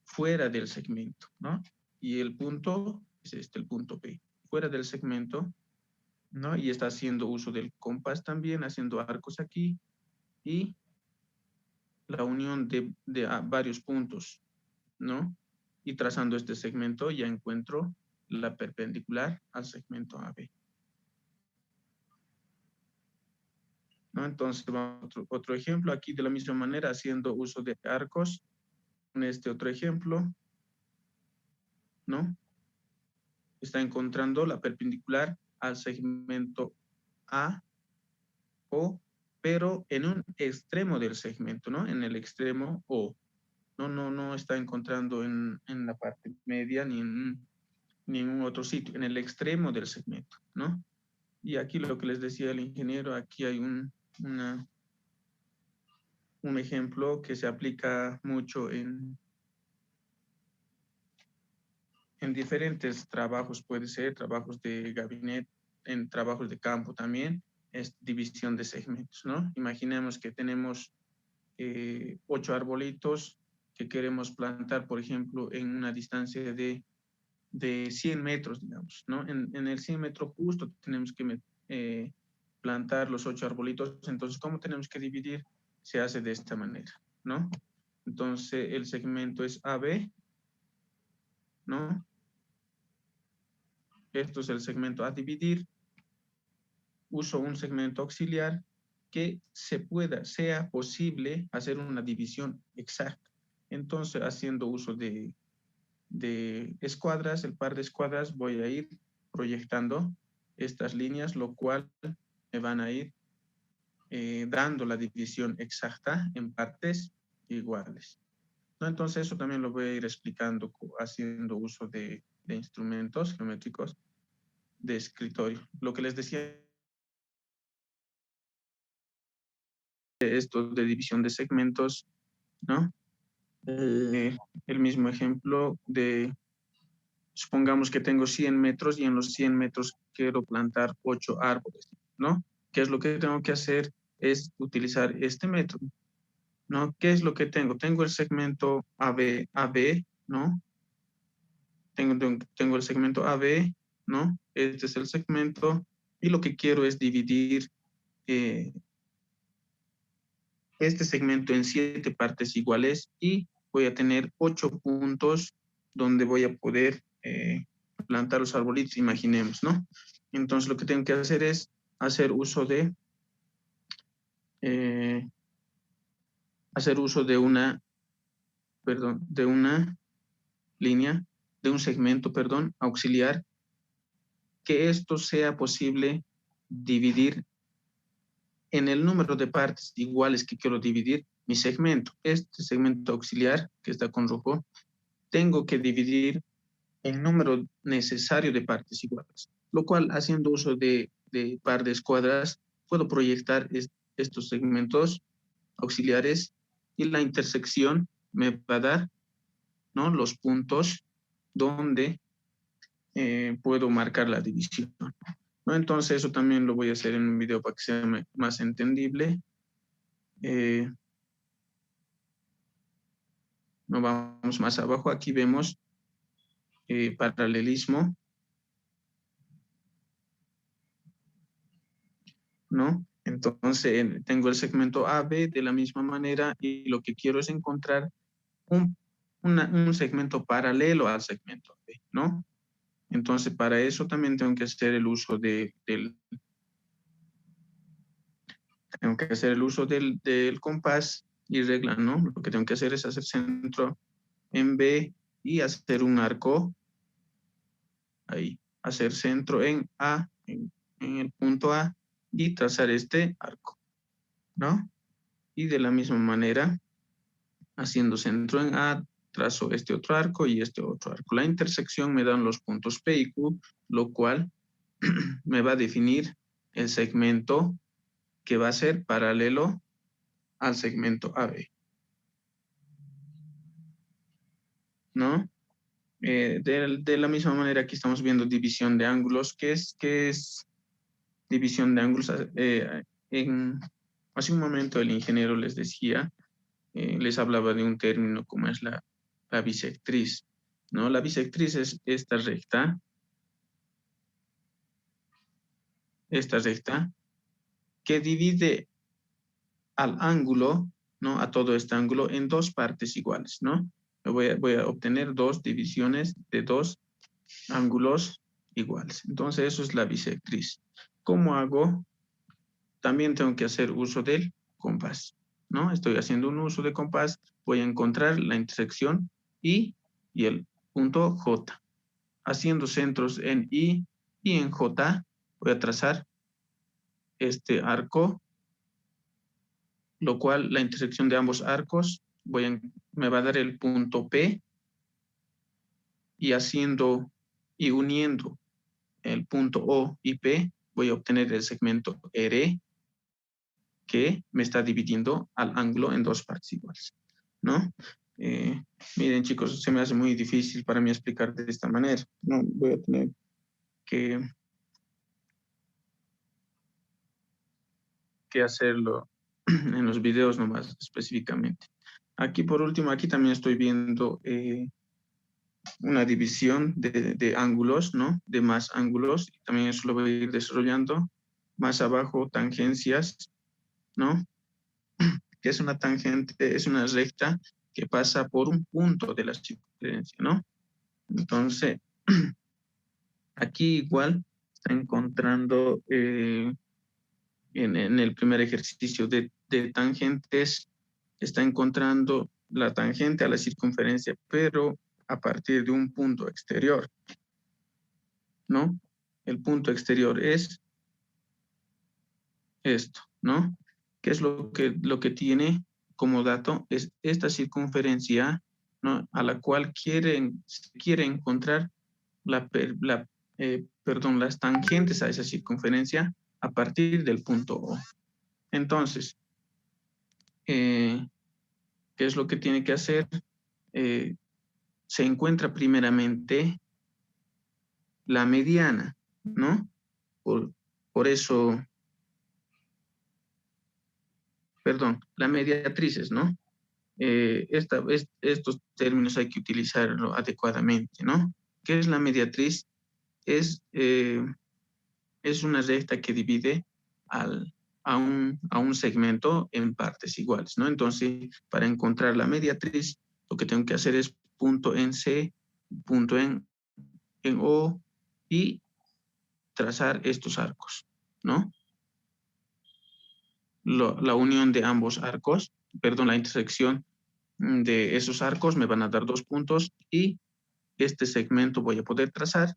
fuera del segmento, ¿no? Y el punto es el punto P, fuera del segmento, ¿no? Y está haciendo uso del compás también, haciendo arcos aquí y la unión de varios puntos, ¿no? Y trazando este segmento ya encuentro la perpendicular al segmento AB. ¿no? Entonces, otro ejemplo aquí de la misma manera, haciendo uso de arcos. En este otro ejemplo, ¿no? Está encontrando la perpendicular al segmento A, O, pero en un extremo del segmento, ¿no? En el extremo O. No está encontrando en la parte media ni en un otro sitio, en el extremo del segmento, ¿no? Y aquí lo que les decía el ingeniero, aquí hay un ejemplo que se aplica mucho en diferentes trabajos, puede ser trabajos de gabinete, en trabajos de campo también, es división de segmentos, ¿no? Imaginemos que tenemos 8 arbolitos que queremos plantar, por ejemplo, en una distancia de 100 metros, digamos, ¿no? En el 100 metros justo tenemos que plantar los 8 arbolitos. Entonces, ¿cómo tenemos que dividir? Se hace de esta manera, ¿no? Entonces, el segmento es AB, ¿no? Esto es el segmento a dividir. Uso un segmento auxiliar que sea posible hacer una división exacta. Entonces, haciendo uso de escuadras, el par de escuadras, voy a ir proyectando estas líneas, lo cual me van a ir dando la división exacta en partes iguales, ¿no? Entonces eso también lo voy a ir explicando haciendo uso de instrumentos geométricos de escritorio. Lo que les decía, esto de división de segmentos, ¿no? El mismo ejemplo de, supongamos que tengo 100 metros y en los 100 metros quiero plantar 8 árboles, ¿no? ¿Qué es lo que tengo que hacer? Es utilizar este método, ¿no? ¿Qué es lo que tengo? Tengo el segmento AB, ¿no? Tengo el segmento AB, ¿no? Este es el segmento y lo que quiero es dividir este segmento en 7 partes iguales y voy a tener 8 puntos donde voy a poder plantar los arbolitos, imaginemos, ¿no? Entonces lo que tengo que hacer es hacer uso de una, perdón, de una línea, de un segmento, perdón, auxiliar, que esto sea posible dividir en el número de partes iguales que quiero dividir mi segmento. Este segmento auxiliar, que está con rojo, tengo que dividir el número necesario de partes iguales, lo cual, haciendo uso de par de escuadras, puedo proyectar estos segmentos auxiliares y la intersección me va a dar, ¿no?, los puntos donde puedo marcar la división, ¿no? Entonces eso también lo voy a hacer en un video para que sea más entendible. No vamos más abajo, aquí vemos paralelismo, ¿no? Entonces tengo el segmento AB de la misma manera y lo que quiero es encontrar un segmento paralelo al segmento AB, ¿no? Entonces para eso también tengo que hacer el uso del compás y regla, ¿no? Lo que tengo que hacer es hacer centro en B y hacer un arco ahí, hacer centro en A, en el punto A y trazar este arco, ¿no? Y de la misma manera, haciendo centro en A, trazo este otro arco y este otro arco. La intersección me dan los puntos P y Q, lo cual me va a definir el segmento que va a ser paralelo al segmento AB, ¿no? De la misma manera, aquí estamos viendo división de ángulos. ¿Qué es división de ángulos? Hace un momento el ingeniero les decía, les hablaba de un término como es la bisectriz, ¿no? La bisectriz es esta recta, que divide al ángulo, ¿no?, a todo este ángulo en dos partes iguales, ¿no? Voy a obtener dos divisiones de dos ángulos iguales. Entonces eso es la bisectriz. ¿Cómo hago también tengo que hacer uso del compás, ¿no? Estoy haciendo un uso de compás, voy a encontrar la intersección I y el punto J. Haciendo centros en I y en J, voy a trazar este arco, lo cual la intersección de ambos arcos me va a dar el punto P, y uniendo el punto O y P, voy a obtener el segmento R, que me está dividiendo al ángulo en dos partes iguales, ¿no? Miren, chicos, se me hace muy difícil para mí explicar de esta manera, ¿no? Voy a tener que hacerlo en los videos nomás específicamente. Aquí, por último, aquí también estoy viendo una división de ángulos, ¿no? De más ángulos. También eso lo voy a ir desarrollando. Más abajo, tangencias, ¿no? Que es una tangente, es una recta que pasa por un punto de la circunferencia, ¿no? Entonces, aquí igual está encontrando en el primer ejercicio de tangentes, está encontrando la tangente a la circunferencia, pero a partir de un punto exterior, ¿no? El punto exterior es esto, ¿no? ¿Qué es lo que tiene como dato? Es esta circunferencia, ¿no? A la cual se quiere encontrar las tangentes a esa circunferencia a partir del punto O. Entonces, ¿qué es lo que tiene que hacer? Se encuentra primeramente la mediana, ¿no? Por eso, perdón, la mediatrices, ¿no? Estos términos hay que utilizarlo adecuadamente, ¿no? ¿Qué es la mediatriz? Es una recta que divide a un segmento en partes iguales, ¿no? Entonces, para encontrar la mediatriz, lo que tengo que hacer es punto en C, punto en O, y trazar estos arcos, ¿no? La unión de ambos arcos, perdón, la intersección de esos arcos me van a dar 2 puntos, y este segmento voy a poder trazar,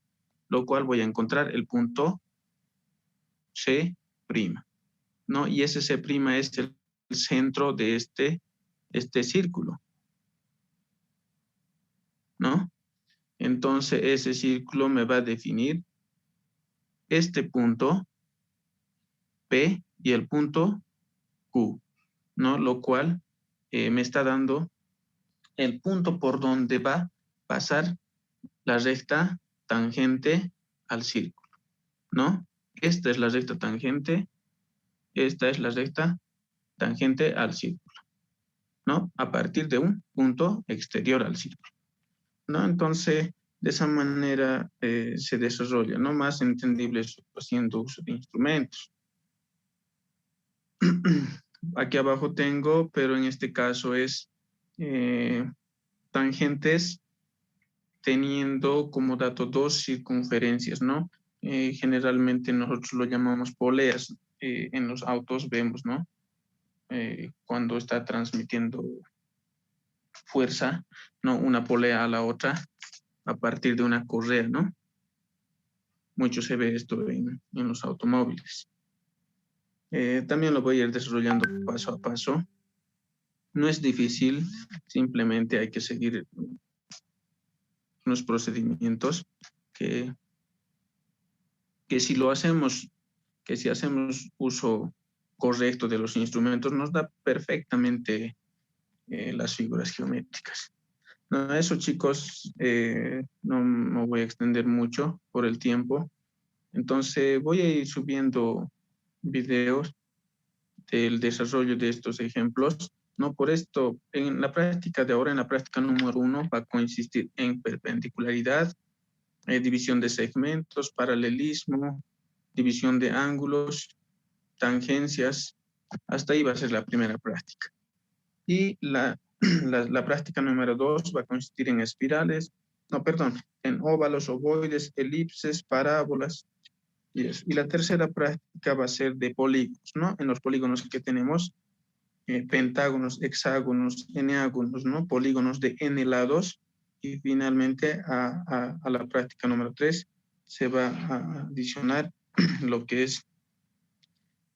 lo cual voy a encontrar el punto C', ¿no? Y ese C' es el centro de este círculo, ¿no? Entonces ese círculo me va a definir este punto P y el punto Q, ¿no? Lo cual me está dando el punto por donde va a pasar la recta tangente al círculo, ¿no? Esta es la recta tangente, esta es la recta tangente al círculo, ¿no? A partir de un punto exterior al círculo, ¿no? Entonces, de esa manera se desarrolla, ¿no? Más entendible haciendo uso de instrumentos. Aquí abajo tengo, pero en este caso es tangentes teniendo como dato 2 circunferencias, ¿no? Generalmente nosotros lo llamamos poleas. En los autos vemos, ¿no? Cuando está transmitiendo fuerza, ¿no? Una polea a la otra a partir de una correa, ¿no? Mucho se ve esto en los automóviles. También lo voy a ir desarrollando paso a paso. No es difícil, simplemente hay que seguir unos procedimientos que si hacemos uso correcto de los instrumentos, nos da perfectamente las figuras geométricas. No, eso, chicos, no me voy a extender mucho por el tiempo. Entonces voy a ir subiendo videos del desarrollo de estos ejemplos. No, por esto, en la práctica de ahora, en la práctica número 1, va a consistir en perpendicularidad, división de segmentos, paralelismo, división de ángulos, tangencias. Hasta ahí va a ser la primera práctica. Y la práctica número 2 va a consistir en en óvalos, ovoides, elipses, parábolas, Y la tercera práctica va a ser de polígonos, ¿no? En los polígonos que tenemos, pentágonos, hexágonos, eneágonos, ¿no? Polígonos de n lados. Y finalmente a la práctica número 3 se va a adicionar lo que es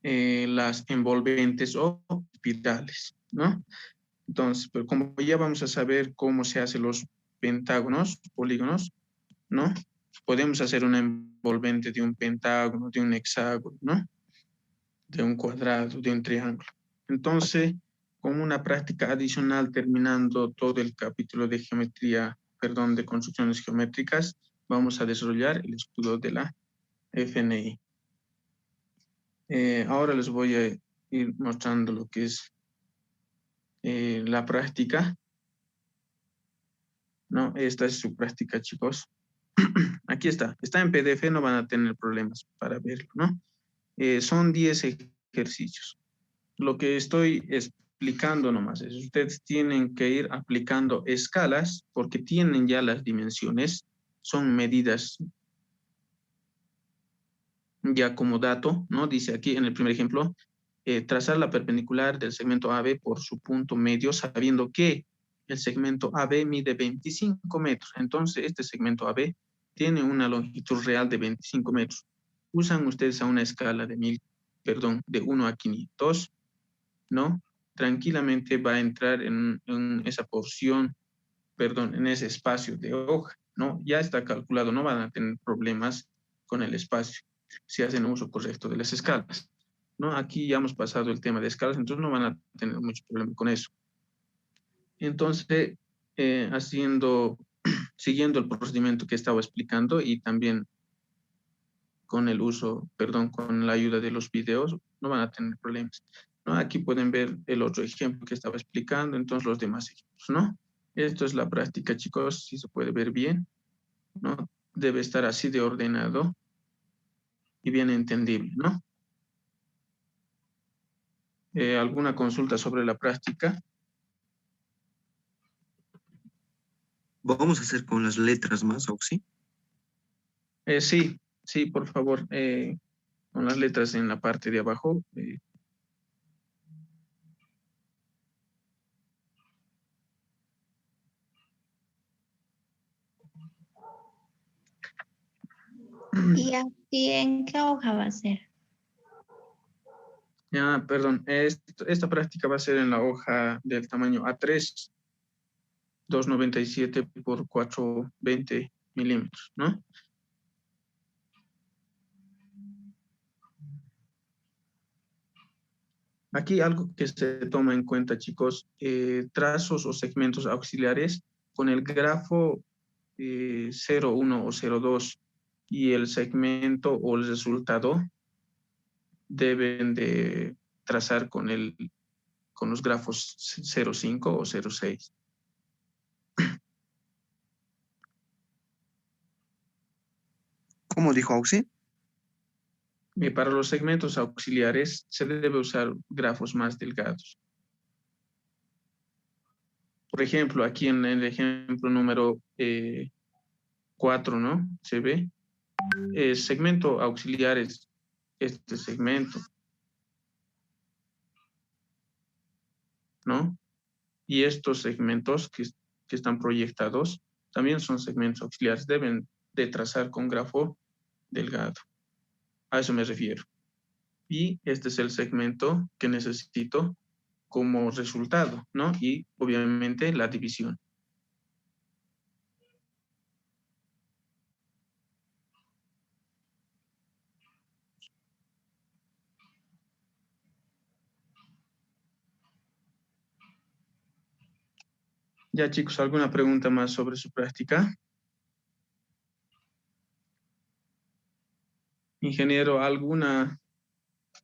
las envolventes o espirales, ¿no? Entonces, pero como ya vamos a saber cómo se hacen los pentágonos, polígonos, ¿no? Podemos hacer una envolvente de un pentágono, de un hexágono, ¿no? De un cuadrado, de un triángulo. Entonces, como una práctica adicional, terminando todo el capítulo de geometría, perdón, de construcciones geométricas, vamos a desarrollar el estudio de la FNI. Ahora les voy a ir mostrando lo que es la práctica, ¿no? Esta es su práctica, chicos. Aquí está en PDF, no van a tener problemas para verlo, ¿no? Son 10 ejercicios. Lo que estoy explicando nomás es, ustedes tienen que ir aplicando escalas porque tienen ya las dimensiones, son medidas ya como dato, ¿no? Dice aquí en el primer ejemplo, trazar la perpendicular del segmento AB por su punto medio, sabiendo que el segmento AB mide 25 metros. Entonces, este segmento AB tiene una longitud real de 25 metros. Usan ustedes a una escala de 1 a 500, ¿no? Tranquilamente va a entrar en esa porción, perdón, en ese espacio de hoja, ¿no? Ya está calculado, no van a tener problemas con el espacio si hacen uso correcto de las escalas, ¿no? Aquí ya hemos pasado el tema de escalas, entonces no van a tener mucho problema con eso. Entonces, siguiendo el procedimiento que estaba explicando y también con el uso, perdón, con la ayuda de los videos, no van a tener problemas, ¿no? Aquí pueden ver el otro ejemplo que estaba explicando, entonces los demás ejemplos, ¿no? Esto es la práctica, chicos, si se puede ver bien, ¿no? Debe estar así de ordenado y bien entendible, ¿no? ¿Alguna consulta sobre la práctica? ¿Vamos a hacer con las letras más, Oxy? Sí, por favor, con las letras en la parte de abajo. ¿Y aquí en qué hoja va a ser? Ya, perdón, esta práctica va a ser en la hoja del tamaño A3, 297 por 420 milímetros, ¿no? Aquí algo que se toma en cuenta, chicos, trazos o segmentos auxiliares con el grafo 0,1 o 0,2 y el segmento o el resultado deben de trazar con los grafos 0,5 o 0,6. ¿Cómo dijo Oxy? Para los segmentos auxiliares se debe usar grafos más delgados. Por ejemplo, aquí en el ejemplo número 4, ¿no? Se ve. Segmento auxiliar es este segmento, ¿no? Y estos segmentos que están proyectados también son segmentos auxiliares. Deben de trazar con grafo delgado. A eso me refiero. Y este es el segmento que necesito como resultado, ¿no? Y obviamente la división. Ya, chicos, ¿alguna pregunta más sobre su práctica? Ingeniero, ¿alguna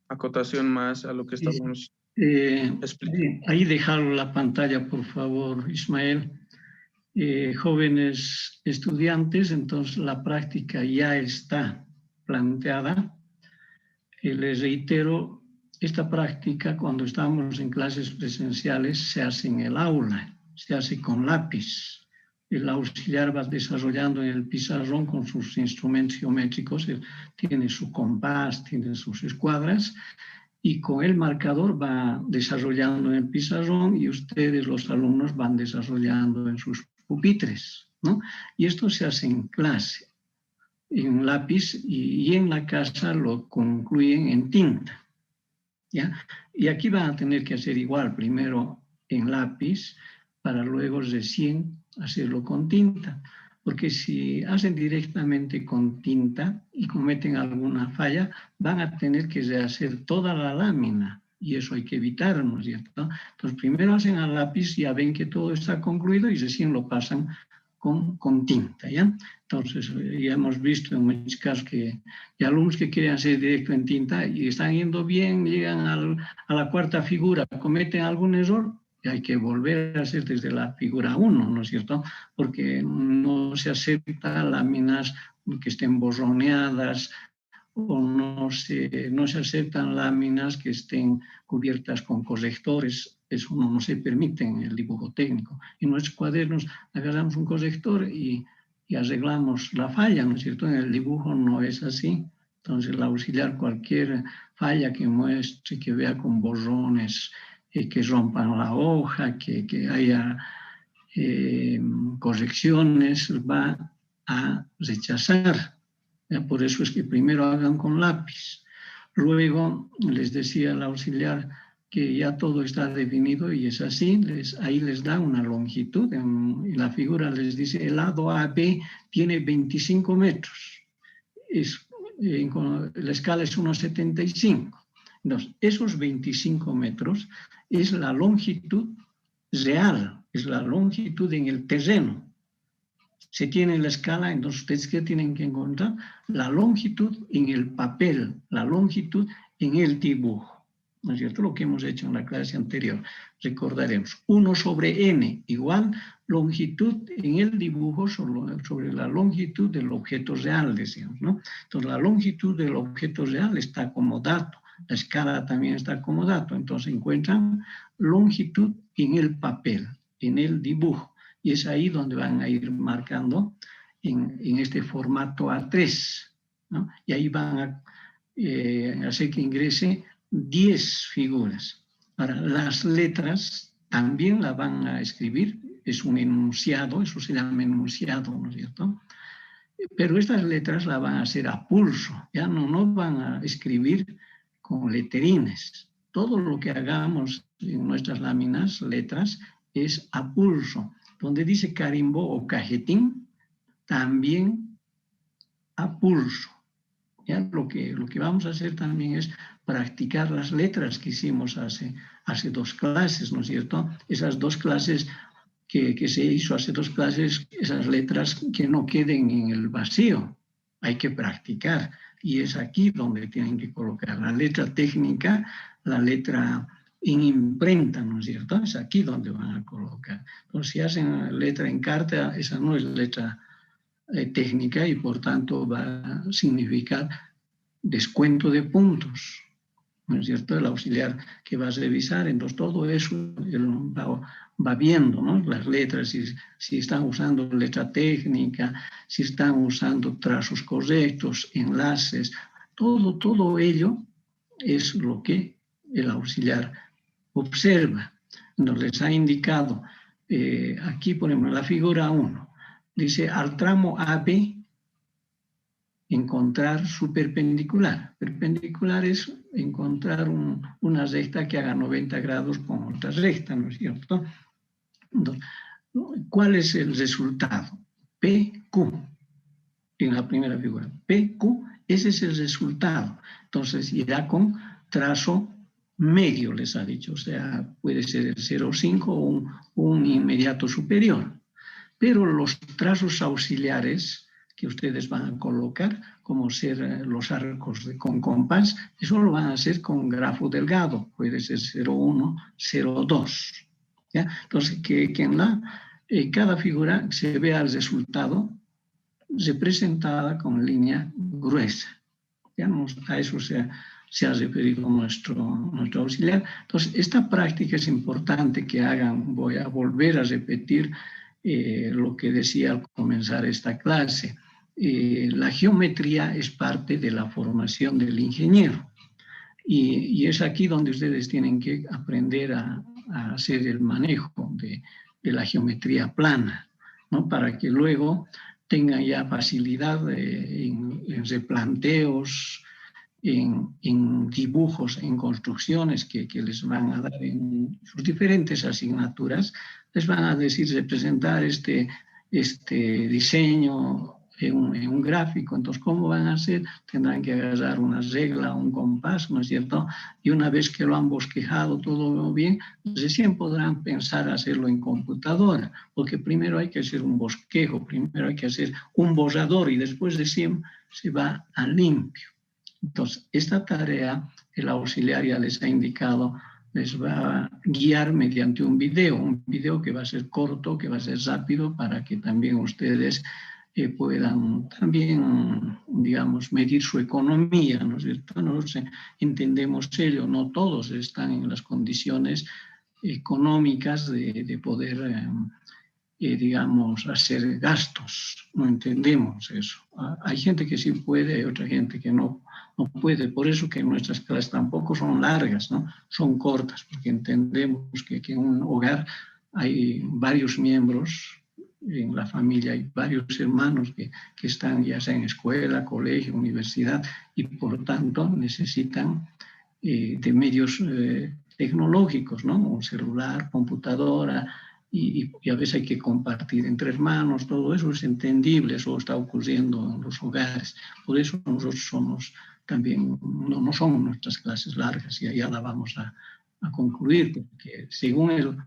acotación más a lo que estábamos explicando? Ahí dejaron la pantalla, por favor, Ismael. Jóvenes estudiantes, entonces la práctica ya está planteada. Les reitero, esta práctica cuando estamos en clases presenciales se hace en el aula, se hace con lápiz, el auxiliar va desarrollando en el pizarrón con sus instrumentos geométricos, tiene su compás, tiene sus escuadras, y con el marcador va desarrollando en el pizarrón y ustedes, los alumnos, van desarrollando en sus pupitres, ¿no? Y esto se hace en clase, en lápiz, y en la casa lo concluyen en tinta, ¿ya? Y aquí van a tener que hacer igual, primero en lápiz, para luego recién hacerlo con tinta. Porque si hacen directamente con tinta y cometen alguna falla, van a tener que rehacer toda la lámina. Y eso hay que evitar, ¿no es cierto? Entonces, primero hacen al lápiz, ya ven que todo está concluido y recién lo pasan con tinta, ¿ya? Entonces, ya hemos visto en muchos casos que hay alumnos que quieren hacer directo en tinta y están yendo bien, llegan a la cuarta figura, cometen algún error, y hay que volver a hacer desde la figura 1, ¿no es cierto? Porque no se aceptan láminas que estén borroneadas o no se aceptan láminas que estén cubiertas con correctores. Eso no se permite en el dibujo técnico. En nuestros cuadernos agarramos un corrector y arreglamos la falla, ¿no es cierto? En el dibujo no es así. Entonces, el auxiliar, cualquier falla que muestre, que vea con borrones, que rompan la hoja, que haya correcciones, va a rechazar. Por eso es que primero hagan con lápiz. Luego les decía el auxiliar que ya todo está definido y es así, ahí les da una longitud, en la figura les dice el lado AB tiene 25 metros, la escala es 1,75. Entonces, esos 25 metros es la longitud real, es la longitud en el terreno. Se tiene la escala, entonces ustedes ¿qué tienen que encontrar? La longitud en el papel, la longitud en el dibujo. ¿No es cierto? Lo que hemos hecho en la clase anterior. Recordaremos, 1 sobre n igual longitud en el dibujo sobre la longitud del objeto real, decíamos, ¿no? Entonces, la longitud del objeto real está como dato. La escala también está como dato. Entonces, encuentran longitud en el papel, en el dibujo. Y es ahí donde van a ir marcando en este formato A3, ¿no? Y ahí van a hacer que ingrese 10 figuras. Ahora, las letras también las van a escribir, es un enunciado, eso se llama enunciado, ¿no es cierto? Pero estas letras las van a hacer a pulso, ya no van a escribir con letrines. Todo lo que hagamos en nuestras láminas, letras, es a pulso. Donde dice carimbo o cajetín, también a pulso. ¿Ya? Lo que vamos a hacer también es practicar las letras que hicimos hace 2 clases, ¿no es cierto? Esas 2 clases que se hizo hace 2 clases, esas letras que no queden en el vacío. Hay que practicar. Y es aquí donde tienen que colocar la letra técnica, la letra en imprenta, ¿no es cierto? Es aquí donde van a colocar. Entonces, si hacen letra en carta, esa no es letra técnica y por tanto va a significar descuento de puntos, ¿no es cierto? El auxiliar que va a revisar, entonces todo eso él va viendo, ¿no? Las letras, si están usando letra técnica, si están usando trazos correctos, enlaces, todo ello es lo que el auxiliar observa. Nos les ha indicado aquí, por ejemplo, en la figura 1, dice al tramo AB encontrar su perpendicular. Perpendicular es encontrar una recta que haga 90 grados con otra recta, ¿no es cierto? Entonces, ¿cuál es el resultado? PQ, en la primera figura. PQ, ese es el resultado. Entonces, irá con trazo medio, les ha dicho. O sea, puede ser el 0,5 o un inmediato superior. Pero los trazos auxiliares que ustedes van a colocar, como ser los arcos con compás, eso lo van a hacer con grafo delgado, puede ser 0,1, 0,2. ¿Ya? Entonces, que en cada figura se vea el resultado representada con línea gruesa. ¿Ya? A eso se ha referido nuestro auxiliar. Entonces, esta práctica es importante que hagan, voy a volver a repetir, lo que decía al comenzar esta clase. La geometría es parte de la formación del ingeniero y es aquí donde ustedes tienen que aprender a hacer el manejo de la geometría plana, ¿no? Para que luego tengan ya facilidad en replanteos, en dibujos, en construcciones que les van a dar en sus diferentes asignaturas. Les van a decir de presentar este diseño en un gráfico. Entonces, ¿cómo van a hacer? Tendrán que agarrar una regla, un compás, ¿no es cierto? Y una vez que lo han bosquejado todo bien, recién podrán pensar hacerlo en computadora, porque primero hay que hacer un bosquejo, primero hay que hacer un borrador y después recién se va a limpio. Entonces, esta tarea, el auxiliar ya les ha indicado, les va a guiar mediante un video que va a ser corto, que va a ser rápido, para que también ustedes puedan también, digamos, medir su economía, ¿no es cierto? Nosotros entendemos ello, no todos están en las condiciones económicas de poder, digamos, hacer gastos, no entendemos eso. Hay gente que sí puede, hay otra gente que no puede, por eso que nuestras clases tampoco son largas, ¿no? Son cortas, porque entendemos que en un hogar hay varios miembros, en la familia hay varios hermanos que están ya sea en escuela, colegio, universidad, y por tanto necesitan de medios tecnológicos, ¿no? Un celular, computadora, y a veces hay que compartir entre hermanos, todo eso es entendible, eso está ocurriendo en los hogares. Por eso nosotros somos también, no son nuestras clases largas, y ya la vamos a concluir, porque según el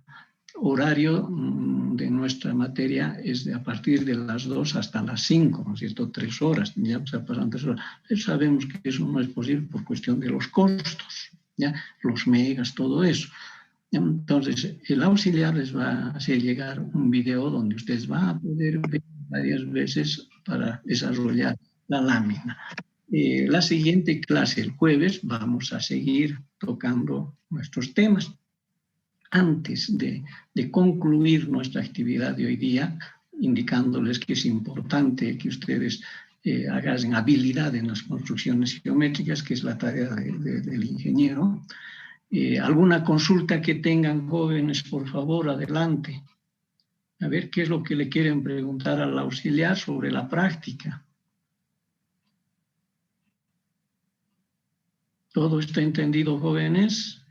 horario de nuestra materia es a partir de las 2 hasta las 5, ¿no es cierto? 3 horas, ya se pasan 3 horas. Pero sabemos que eso no es posible por cuestión de los costos, ¿ya? Los megas, todo eso. Entonces, el auxiliar les va a hacer llegar un video donde ustedes van a poder ver varias veces para desarrollar la lámina. La siguiente clase, el jueves, vamos a seguir tocando nuestros temas. Antes de concluir nuestra actividad de hoy día, indicándoles que es importante que ustedes hagan habilidad en las construcciones geométricas, que es la tarea del ingeniero. ¿Alguna consulta que tengan, jóvenes, por favor, adelante? A ver qué es lo que le quieren preguntar al auxiliar sobre la práctica. ¿Todo está entendido, jóvenes?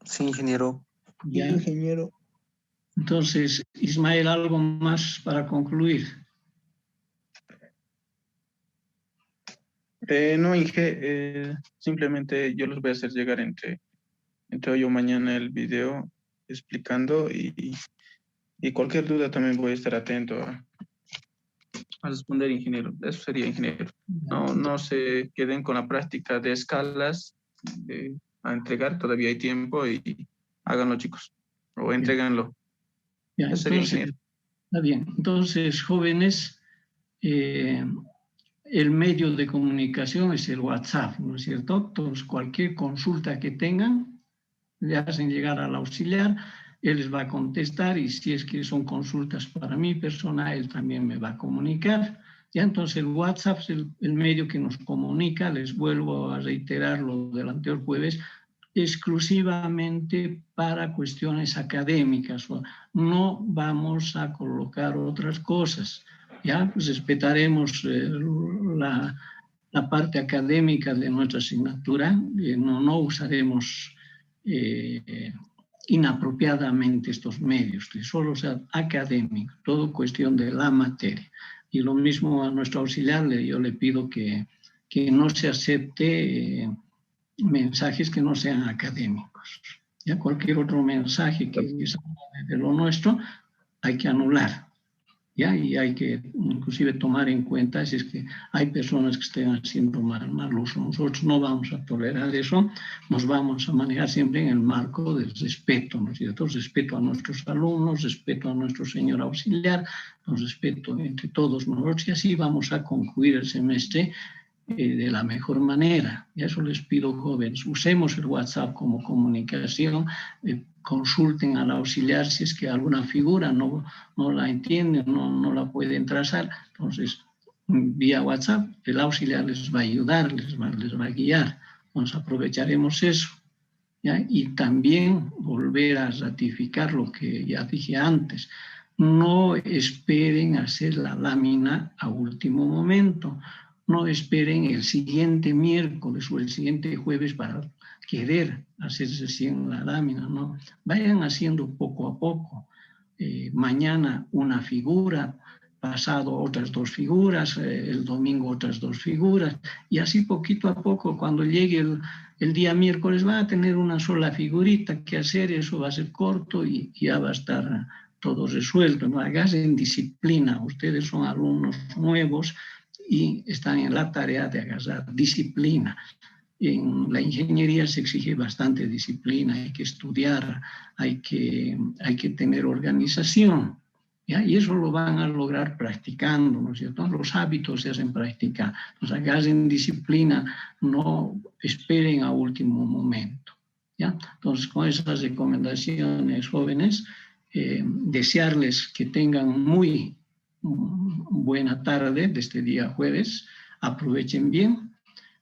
Sí, ingeniero. Ya. Ingeniero. Entonces, Ismael, ¿algo más para concluir? No, Inge, simplemente yo les voy a hacer llegar entre hoy o mañana el video explicando y cualquier duda también voy a estar atento a responder, ingeniero. Eso sería, ingeniero. No se queden con la práctica de escalas a entregar, todavía hay tiempo y háganlo, chicos, o entréganlo. Ya, Eso sería, entonces, ingeniero. está bien. Entonces, jóvenes, el medio de comunicación es el WhatsApp, ¿no es cierto? Entonces, cualquier consulta que tengan, le hacen llegar al auxiliar, él les va a contestar, y si es que son consultas para mi persona, él también me va a comunicar. Ya, entonces el WhatsApp es el medio que nos comunica. Les vuelvo a reiterar lo del anterior jueves, exclusivamente para cuestiones académicas. No vamos a colocar otras cosas. Ya, pues respetaremos la parte académica de nuestra asignatura, no usaremos inapropiadamente estos medios, que solo sea académico, todo cuestión de la materia. Y lo mismo a nuestro auxiliar, yo le pido que no se acepte mensajes que no sean académicos. Ya cualquier otro mensaje que salga de lo nuestro hay que anular. ¿Ya? Y hay que inclusive tomar en cuenta si es que hay personas que estén haciendo mal uso. Nosotros no vamos a tolerar eso, nos vamos a manejar siempre en el marco del respeto, ¿no es cierto? Respeto a nuestros alumnos, respeto a nuestro señor auxiliar, respeto entre todos nosotros, y así vamos a concluir el semestre de la mejor manera. Y eso les pido, jóvenes, usemos el WhatsApp como comunicación, consulten al auxiliar si es que alguna figura no la entienden, no la pueden trazar. Entonces, vía WhatsApp, el auxiliar les va a ayudar, les va a guiar. Entonces, aprovecharemos eso. ¿Ya? Y también volver a ratificar lo que ya dije antes. No esperen hacer la lámina a último momento. No esperen el siguiente miércoles o el siguiente jueves para querer hacer recién la lámina. No, vayan haciendo poco a poco. Mañana una figura, pasado otras 2 figuras, el domingo otras 2 figuras, y así poquito a poco, cuando llegue el día miércoles va a tener una sola figurita que hacer, eso va a ser corto y ya va a estar todo resuelto. ¿No? Háganse en disciplina, ustedes son alumnos nuevos y están en la tarea de agarrar disciplina. En la ingeniería se exige bastante disciplina, hay que estudiar, hay que tener organización. ¿Ya? Y eso lo van a lograr practicando, ¿no es cierto? Los hábitos se hacen practicar. Entonces, hagan disciplina, no esperen a último momento. ¿Ya? Entonces, con esas recomendaciones, jóvenes, desearles que tengan muy buena tarde de este día jueves, aprovechen bien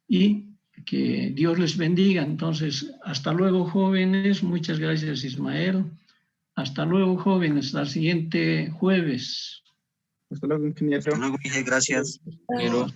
y que Dios les bendiga. Entonces, hasta luego, jóvenes. Muchas gracias, Ismael. Hasta luego, jóvenes. Hasta el siguiente jueves. Hasta luego, ingeniero. Hasta luego, Miguel, gracias. Ingeniero.